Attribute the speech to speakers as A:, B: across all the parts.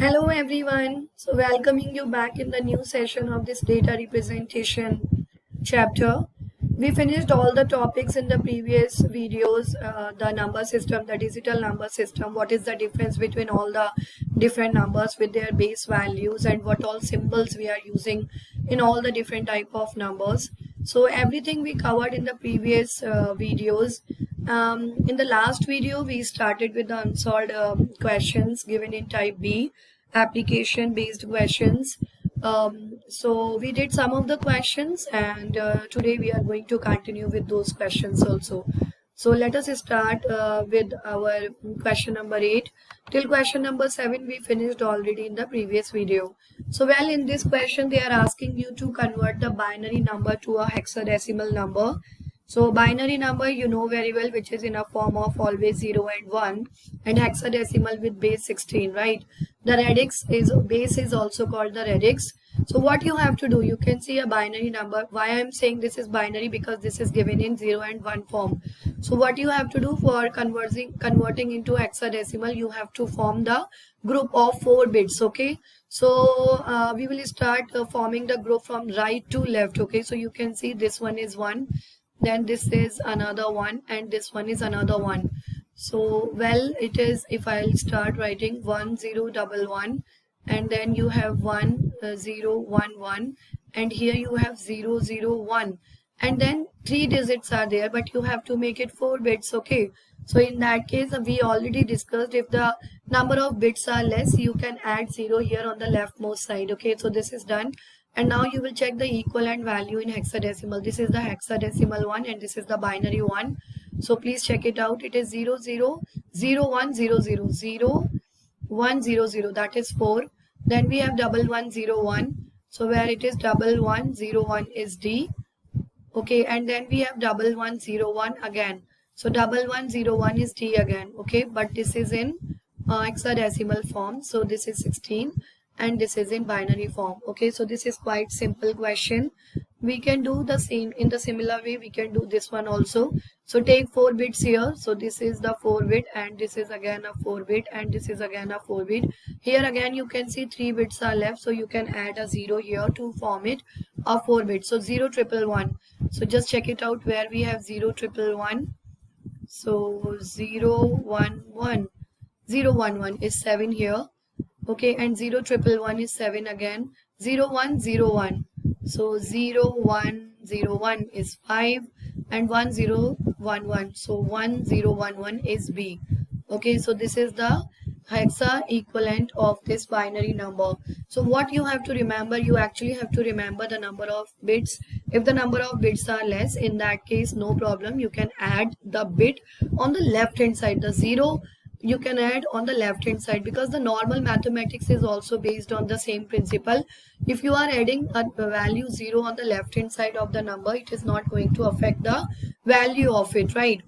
A: Hello everyone. So welcoming you back in the new session of this data representation chapter. We finished all the topics in the previous videos, the number system, the digital number system, what is the difference between all the different numbers with their base values and what all symbols we are using in all the different type of numbers. So everything we covered in the previous videos. In the last video, we started with the unsolved questions given in type B, application based questions. So we did some of the questions, and today we are going to continue with those questions also. So let us start with our question number 8. Till question number 7 we finished already in the previous video. So well, in this question they are asking you to convert the binary number to a hexadecimal number. So binary number you know very well, which is in a form of always 0 and 1, and hexadecimal with base 16, right? The radix is base is also called the radix. So what you have to do, you can see a binary number. Why I'm saying this is binary? Because this is given in 0 and 1 form. So what you have to do for converting into hexadecimal, you have to form the group of 4 bits. Okay, so we will start forming the group from right to left. Okay, so you can see this one is 1, then this is another one, and this one is another one. So well, it is, if I'll start writing 1 0 1 1, and then you have 1 0 1 1, and here you have 0 0 1, and then 3 digits are there, but you have to make it 4 bits. Okay, so in that case we already discussed, if the number of bits are less, you can add 0 here on the leftmost side. Okay, so this is done. And now you will check the equivalent value in hexadecimal. This is the hexadecimal one, and this is the binary one. So please check it out. It is 0 0 0 1 0 0 0 1 0 0. That is 4. Then we have 1 1 0 1. So where it is 1 1 0 1 is D. Okay, and then we have 1 1 0 1 again. So 1 1 0 1 is D again. Okay, but this is in hexadecimal form. So this is 16. And this is in binary form. Okay, so this is quite simple question. We can do the same in the similar way. We can do this one also. So take 4 bits here. So this is the 4 bit, and this is again a 4 bit, and this is again a 4 bit. Here again you can see 3 bits are left, so you can add a 0 here to form it a 4 bit. So 0 1 1. So just check it out where we have 0 1 1. So 0 1 1 0 1 1 is 7 here. Okay, and 0 1 1 is 7 again. 0 1 0 1. So 0 1 0 1 is 5, and 1 0 1 1. So 1 0 1 1 is B. Okay, so this is the hexa equivalent of this binary number. So what you have to remember, you actually have to remember the number of bits. If the number of bits are less, in that case no problem, you can add the bit on the left hand side. The 0 you can add on the left hand side, because the normal mathematics is also based on the same principle. If you are adding a value 0 on the left hand side of the number, it is not going to affect the value of it, right?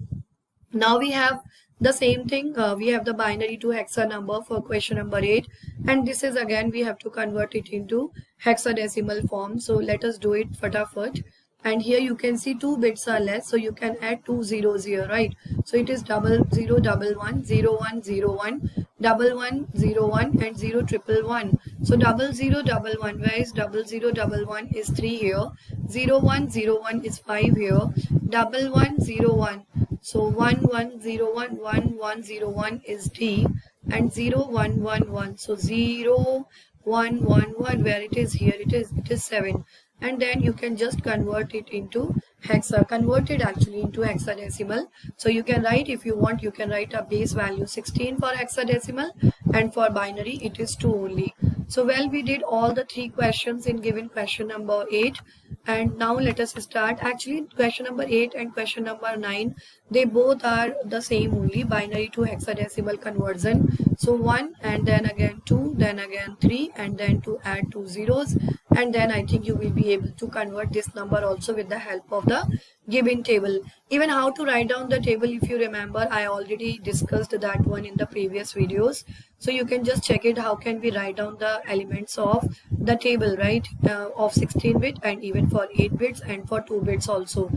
A: Now we have the same thing. We have the binary to hexa number for question number 8, and this is again we have to convert it into hexadecimal form. So let us do it fatafat. And here you can see 2 bits are less, so you can add 2 zeros here, right? So it is 0 0 1 1 0 1 0 1 1 1 0 1 and 0 1 1. So 0 0 1 1, where is 0 0 1 1 is 3 here. 0 1 0 1 is 5 here. 1 1 0 1. So 1 1 0 1 1 1 0 1 is D, and 0 1 1 1. So 0 1 1 1, where it is here, it is 7. And then you can just convert it into hexa, convert it actually into hexadecimal. So you can write, if you want, you can write a base value 16 for hexadecimal, and for binary it is 2 only. So well, we did all the 3 questions in given question number 8, and now let us start. Actually question number 8 and question number 9, they both are the same only, binary to hexadecimal conversion. So 1, and then again 2, then again 3, and then to add 2 zeros, and then I think you will be able to convert this number also with the help of the given table. Even how to write down the table, if you remember, I already discussed that one in the previous videos. So you can just check it, how can we write down the elements of the table, right? Of 16 bit, and even for 8 bits and for 2 bits also.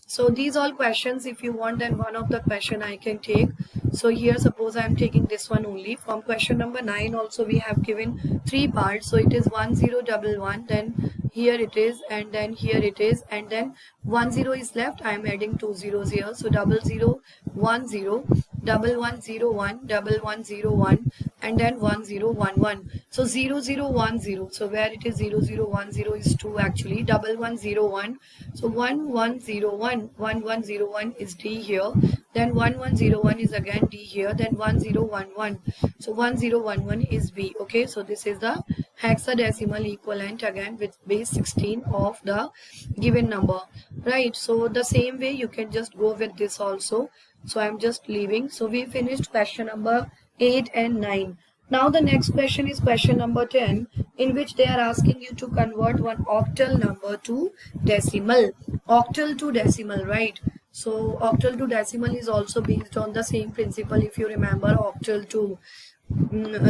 A: So these all questions, if you want, then one of the question I can take. So here suppose I am taking this one only. From question number 9 also we have given 3 parts. So it is 1011, then here it is, and then here it is, and then 10 is left. I am adding 2 zeros here. So 0010, 1101, 1101, and then 1011. So 0010. So where it is 0010 is 2 actually. 1101. So 1101, 1101 is D here. Then 1101 is again D here. Then 1011. So 1011 is B. Okay, so this is the hexadecimal equivalent again with base 16 of the given number, right? So the same way you can just go with this also. So I'm just leaving. So we finished question number 8 and 9. Now the next question is question number 10, in which they are asking you to convert one octal number to decimal. Octal to decimal, right? So octal to decimal is also based on the same principle. If you remember, octal to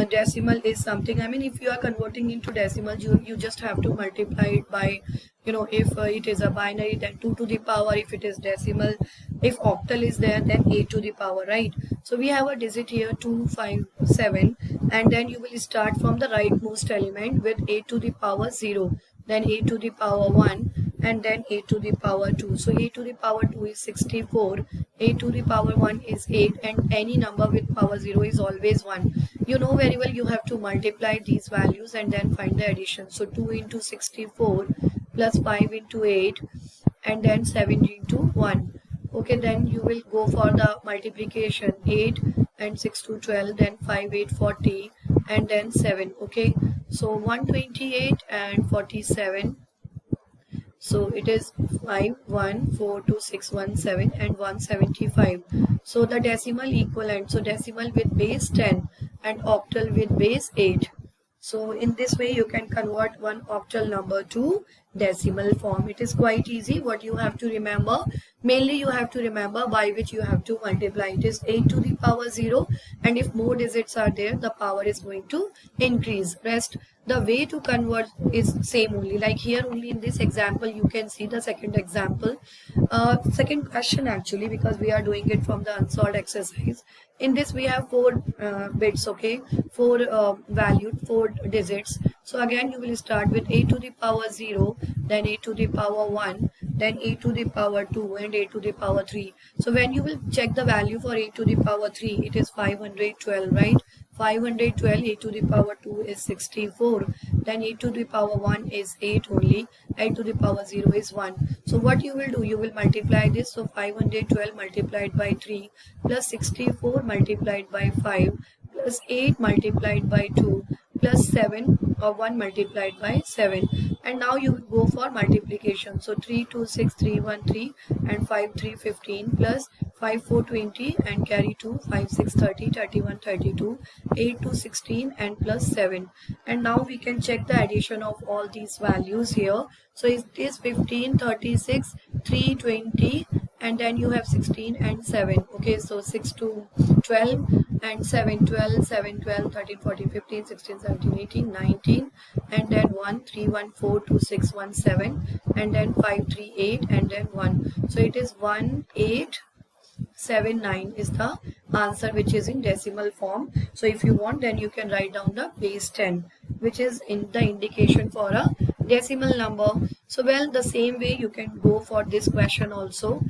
A: decimal is something, I mean, if you are converting into decimal, you just have to multiply it by, you know, if it is a binary, then 2 to the power. If it is decimal, if octal is there, then 8 to the power, right? So we have a digit here 257, and then you will start from the rightmost element with 8 to the power 0, then 8 to the power 1, and then 8 to the power 2. So 8 to the power 2 is 64, 8 to the power 1 is 8, and any number with power 0 is always 1. You know very well, you have to multiply these values and then find the addition. So 2 into 64 plus 5 into 8, and then 7 into 1. Okay, then you will go for the multiplication. 8 and 6 to 12, then 5, 8, 40, and then 7. Okay, so 128 and 47. So it is 5142 and 175. So the decimal equivalent, so decimal with base 10 and octal with base 8. So in this way you can convert one octal number to decimal form. It is quite easy. What you have to remember, mainly you have to remember by which you have to multiply. It is 8 to the power 0, and if more digits are there, the power is going to increase. Rest, the way to convert is same only. Like here only in this example you can see the second example, second question actually, because we are doing it from the unsolved exercise. In this we have 4 bits, okay, 4 valued 4 digits. So again you will start with 8 to the power 0, then 8 to the power 1, then 8 to the power 2, and 8 to the power 3. So when you will check the value for 8 to the power 3, it is 512, right? 512, 8 to the power 2 is 64, then 8 to the power 1 is 8 only, 8 to the power 0 is 1. So what you will do, you will multiply this. So 512 multiplied by 3 plus 64 multiplied by 5 plus 8 multiplied by 2 plus 7 or 1 multiplied by 7. And now you will go for multiplication. So 3 2 6 3 1 3 and 5 3 15 plus 5 4 20 and carry 2 5 6 30 31 32 8 2 16 and plus 7. And now we can check the addition of all these values here. So it is 15 36 3 20, and then you have 16 and 7. Okay, so 6 to 12 and 7 12 7 12 13 14 15 16 17 18 19, and then 1 3 1 4 2 6 1 7, and then 5 3 8, and then 1. So it is 1879 is the answer, which is in decimal form. So if you want, then you can write down the base 10, which is in the indication for a decimal number. So well, the same way you can go for this question also.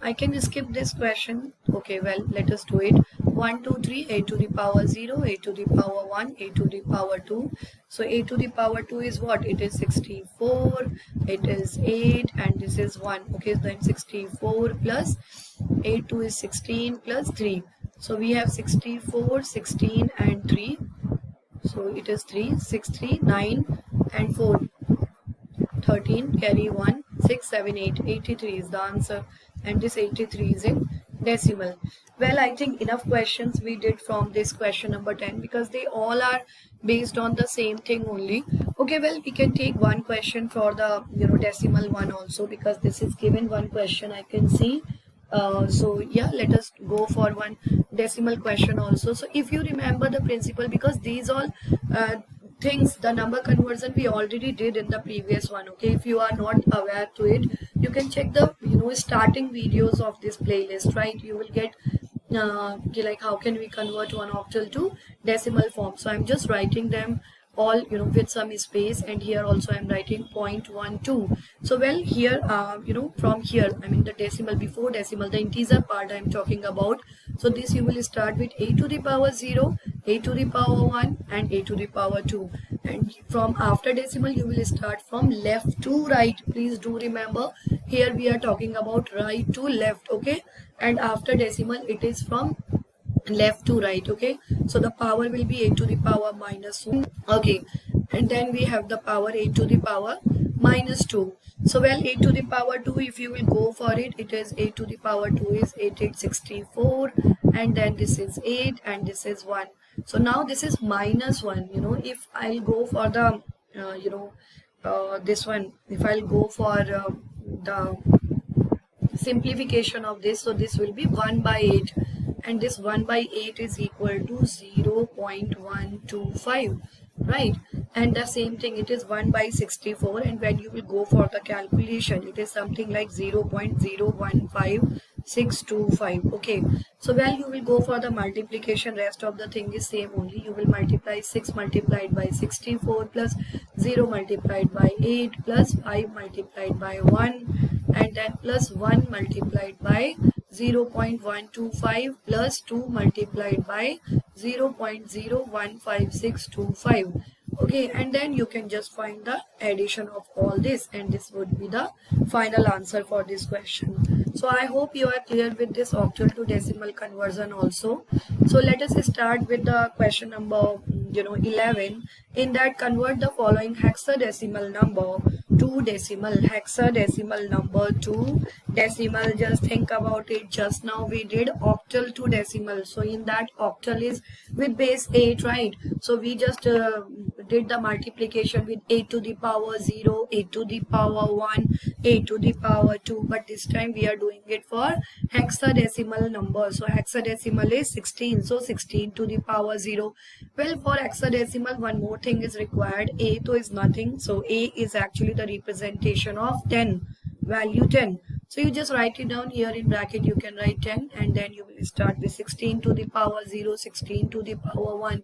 A: I can skip this question. Okay, well, let us do it. 1 2 3 8 to the power 0, 8 to the power 1, 8 to the power 2. So 8 to the power 2 is what? It is 64, it is 8, and this is 1. Okay, then 64 plus 8 2 is 16 plus 3. So we have 64, 16 and 3. So it is 3, 6, 3, 9 and 4. 13, carry 1, 6, 7, 8. 83 is the answer, and this 83 is in decimal. Well, I think enough questions we did from this question number 10, because they all are based on the same thing only. Okay, well, we can take one question for the decimal one also, because this is given one question I can see. So yeah, let us go for one decimal question also. So if you remember the principle, because these all things, the number conversion we already did in the previous one. Okay, if you are not aware to it, you can check the starting videos of this playlist, right? You will get like how can we convert one octal to decimal form. So I'm just writing them all, with some space, and here also I'm writing 0.12. So well, here from here, I mean the decimal, before decimal, the integer part I'm talking about. So this you will start with a to the power 0, a to the power 1, and a to the power 2, and from after decimal you will start from left to right. Please do remember, here we are talking about right to left, okay, and after decimal it is from left to right, okay. So the power will be a to the power minus 1, okay, and then we have the power a to the power minus 2. So well, a to the power 2, if you will go for it, it is a to the power 2 is 8,864, and then this is 8 and this is 1. So now this is minus 1. If I'll go for the this one, if I'll go for the simplification of this, so this will be 1 by 8, and this 1 by 8 is equal to 0.125, right? And the same thing, it is 1 by 64, and when you will go for the calculation, it is something like 0.015625, okay. So well, you will go for the multiplication, rest of the thing is same only. You will multiply 6 multiplied by 64 plus 0 multiplied by 8 plus 5 multiplied by 1, and then plus 1 multiplied by 0.125 plus 2 multiplied by 0.015625, okay, and then you can just find the addition of all this, and this would be the final answer for this question. So I hope you are clear with this octal to decimal conversion also. So let us start with the question number 11. In that, convert the following hexadecimal number to decimal. Hexadecimal number to decimal. Just think about it. Just now we did octal to decimal. So in that, octal is with base 8, right? So we just did the multiplication with 8 to the power 0, 8 to the power 1, 8 to the power 2. But this time we are doing it for hexadecimal number. So hexadecimal is 16. So 16 to the power 0. Well, for hexadecimal, one more thing is required. A to is nothing. So A is actually the representation of 10, value 10. So you just write it down here in bracket, you can write 10, and then you will start with 16 to the power 0, 16 to the power 1,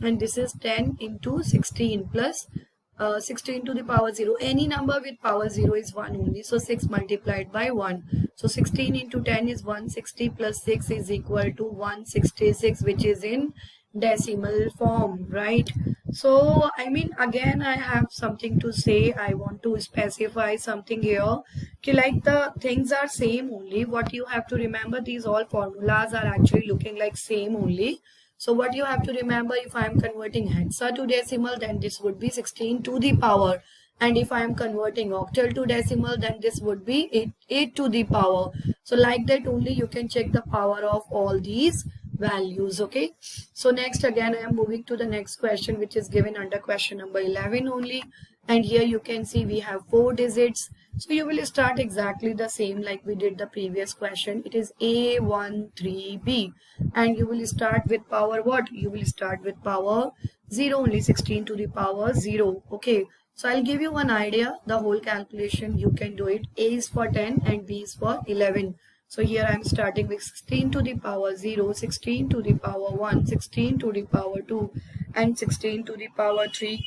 A: and this is 10 into 16 plus 16 to the power 0. Any number with power 0 is 1 only, so 6 multiplied by 1. So 16 into 10 is 160 plus 6 is equal to 166, which is in decimal form, right? So I mean, again I have something to say. I want to specify something here. Okay, like the things are same only. What you have to remember, these all formulas are actually looking like same only. So what you have to remember, if I am converting hexa to decimal, then this would be 16 to the power. And if I am converting octal to decimal, then this would be 8 to the power. So like that only you can check the power of all these values, okay. So next, again I am moving to the next question, which is given under question number 11 only, and here you can see we have 4 digits. So you will start exactly the same like we did the previous question. It is A13B, and you will start with power what? You will start with power 0 only, 16 to the power 0, okay. So I'll give you one idea, the whole calculation you can do it. A is for 10 and B is for 11. So here I am starting with 16 to the power 0, 16 to the power 1, 16 to the power 2, and 16 to the power 3.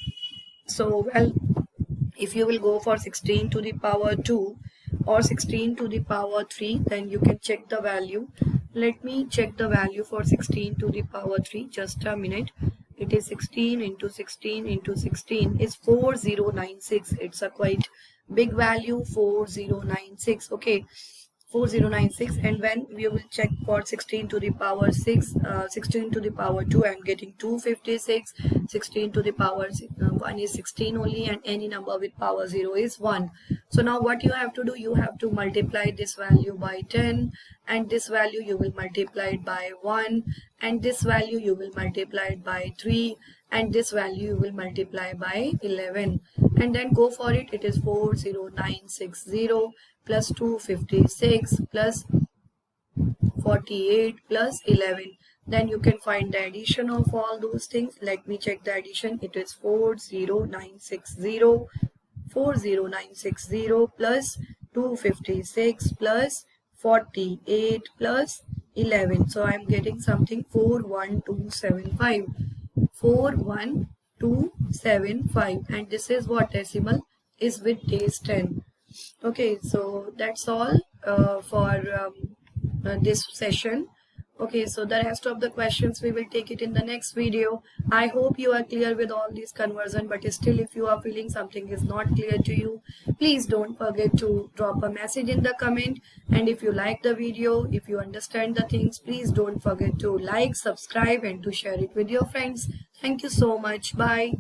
A: So well, if you will go for 16 to the power 2 or 16 to the power 3, then you can check the value. Let me check the value for 16 to the power 3. Just a minute. It is 16 into 16 into 16 is 4096. It's a quite big value, 4096. Okay. 4096, and when we will check for 16 to the power 6, 16 to the power 2, I'm getting 256. 16 to the power 1 is 16 only, and any number with power 0 is 1. So now what you have to do, you have to multiply this value by 10, and this value you will multiply it by 1, and this value you will multiply it by 3, and this value you will multiply by 11, and then go for it. It is 40960 plus 256 plus 48 plus 11. Then you can find the addition of all those things. Let me check the addition. It is 40960 plus 256 plus 48 plus 11. So I'm getting something 41275. 41275, and this is what decimal is with days 10. Okay, so that's all for this session. Okay, so the rest of the questions we will take it in the next video. I hope you are clear with all these conversion, but still if you are feeling something is not clear to you, please don't forget to drop a message in the comment. And if you like the video, if you understand the things, please don't forget to like, subscribe and to share it with your friends. Thank you so much. Bye.